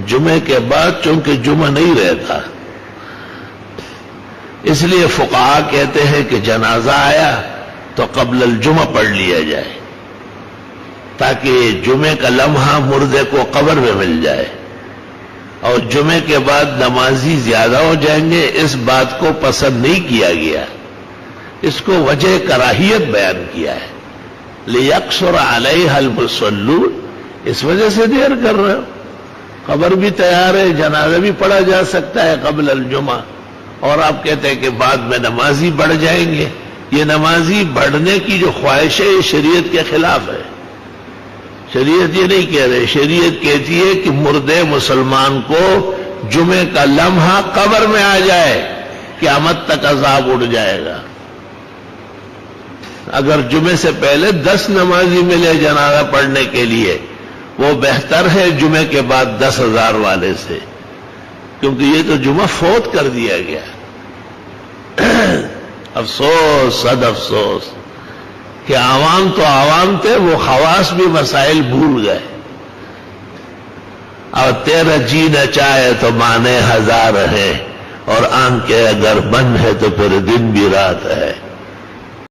جمعے کے بعد چونکہ جمعہ نہیں رہتا، اس لیے فقہا کہتے ہیں کہ جنازہ آیا تو قبل الجمعہ پڑھ لیا جائے تاکہ جمعے کا لمحہ مردے کو قبر میں مل جائے، اور جمعے کے بعد نمازی زیادہ ہو جائیں گے اس بات کو پسند نہیں کیا گیا، اس کو وجہ کراہیت بیان کیا ہے، لِيَقْصُرَ عَلَيْهَا الْمُصَلُّونَ، اس وجہ سے دیر کر رہے ہو، قبر بھی تیار ہے، جنازہ بھی پڑھا جا سکتا ہے قبل الجمعہ، اور آپ کہتے ہیں کہ بعد میں نمازی بڑھ جائیں گے۔ یہ نمازی بڑھنے کی جو خواہش ہے یہ شریعت کے خلاف ہے، شریعت یہ نہیں کہہ رہے، شریعت کہتی ہے کہ مردے مسلمان کو جمعے کا لمحہ قبر میں آ جائے، قیامت تک عذاب اڑ جائے گا۔ اگر جمعے سے پہلے 10 نمازی ملے جنازہ پڑھنے کے لیے وہ بہتر ہے جمعے کے بعد 10,000 والے سے، کیونکہ یہ تو جمعہ فوت کر دیا گیا۔ افسوس، صد افسوس کہ عوام تو عوام تھے، وہ خواص بھی مسائل بھول گئے، اور تیرا جی نہ چاہے تو مانے ہزار ہے، اور آنکھیں اگر بند ہے تو پھر دن بھی رات ہے۔